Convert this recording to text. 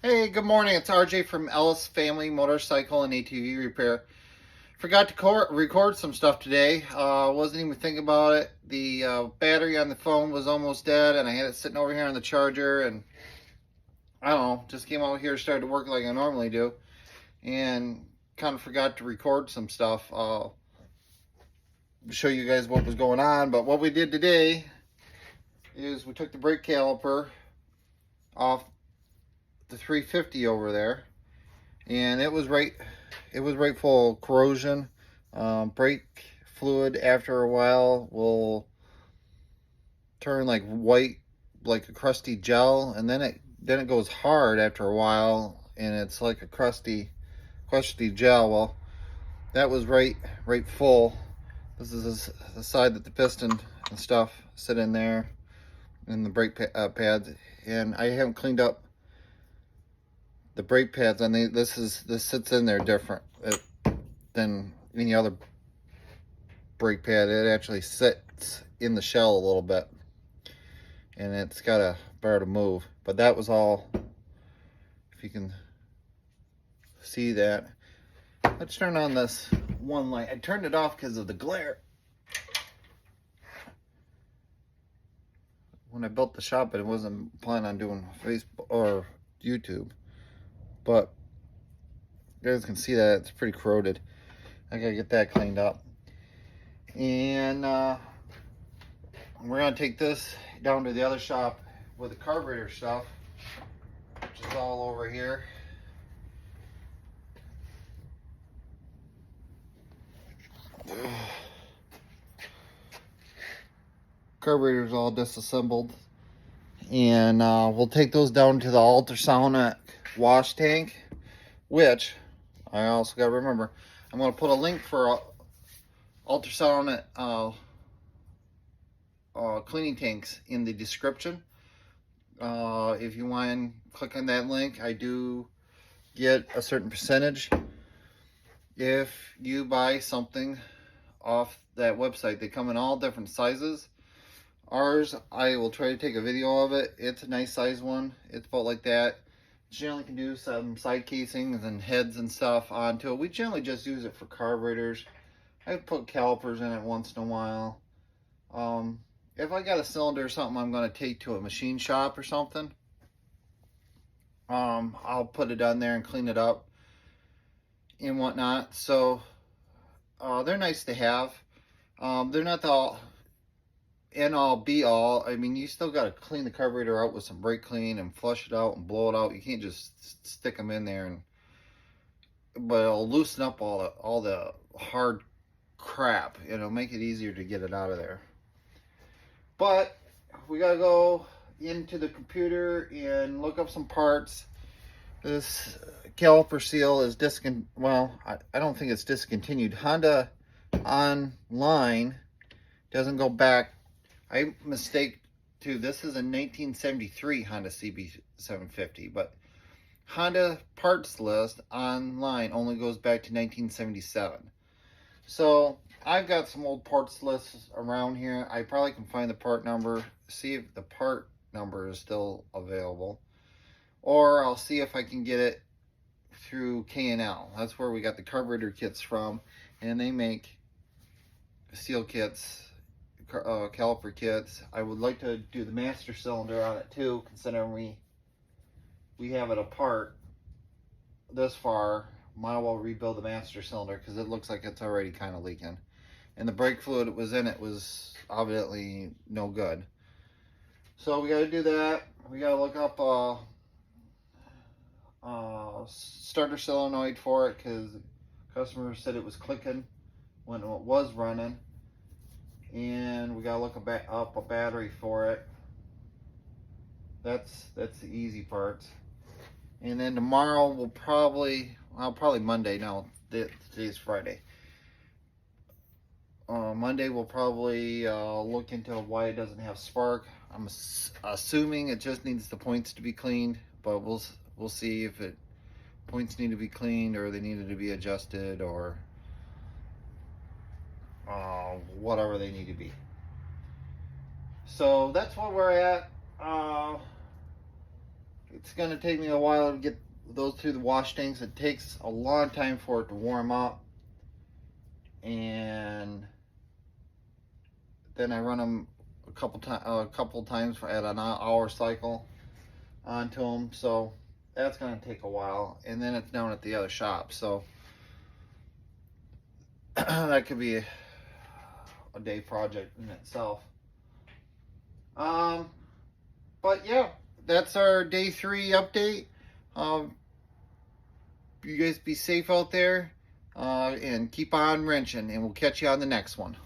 Hey, good morning. It's RJ from Ellis Family Motorcycle and ATV Repair. Forgot to record some stuff today. Wasn't even thinking about it. The battery on the phone was almost dead, and I had it sitting over here on the charger. And I don't know, just came out here, started to work like I normally do, and kind of forgot to record some stuff. I'll show you guys what was going on. But what we did today is we took the brake caliper off the 350 over there, and it was right full of corrosion. Brake fluid after a while will turn like white, like a crusty gel, and then it goes hard after a while, and it's like a crusty gel. Well, that was right full. This is the side that the piston and stuff sit in there, and the brake pads, and I haven't cleaned up the brake pads on these. This sits in there different than any other brake pad. It actually sits in the shell a little bit, and it's got a bar to move. But that was all, if you can see that. Let's turn on this one light. I turned it off because of the glare. When I built the shop, I wasn't planning on doing Facebook or YouTube, but you guys can see that it's pretty corroded. I gotta get that cleaned up. And we're gonna take this down to the other shop with the carburetor stuff, which is all over here. Carburetor's all disassembled, and we'll take those down to the ultrasonic wash tank, which I also got to remember, I'm going to put a link for ultrasonic cleaning tanks in the description. If you want to click on that link, I do get a certain percentage if you buy something off that website. They come in all different sizes. Ours, I will try to take a video of it. It's a nice size one. It's about like that. Generally can do some side casings and heads and stuff onto it. We generally just use it for carburetors. I put calipers in it once in a while. If I got a cylinder or something I'm going to take to a machine shop or something, I'll put it on there and clean it up and whatnot. So they're nice to have. They're not the end all be all. I mean, you still got to clean the carburetor out with some brake clean and flush it out and blow it out. You can't just stick them in there, but it'll loosen up all the hard crap. It'll make it easier to get it out of there. But we gotta go into the computer and look up some parts. This caliper seal is I don't think it's discontinued. Honda online doesn't go back. I mistake too. This is a 1973 Honda CB350, but Honda parts list online only goes back to 1977. So I've got some old parts lists around here. I probably can find the part number, see if the part number is still available, or I'll see if I can get it through K&L. That's where we got the carburetor kits from, and they make seal kits, caliper kits. I would like to do the master cylinder on it too, considering we have it apart this far. Might well rebuild the master cylinder because it looks like it's already kind of leaking, and the brake fluid that was in it was obviously no good. So we got to do that. We got to look up starter solenoid for it, because the customer said it was clicking when it was running, and we got to look up a battery for it. That's the easy parts. And then tomorrow we'll probably Monday. No, today's Friday. Monday we'll probably look into why it doesn't have spark. I'm assuming it just needs the points to be cleaned, but we'll see if points need to be cleaned, or they needed to be adjusted, or whatever they need to be. So that's where we're at. it's going to take me a while to get those through the wash tanks. It takes a long time for it to warm up, and then I run them a couple times at an hour cycle onto them, so that's going to take a while, and then it's down at the other shop, so that could be a day project in itself. But yeah, that's our day 3 update. You guys be safe out there, and keep on wrenching, and we'll catch you on the next one.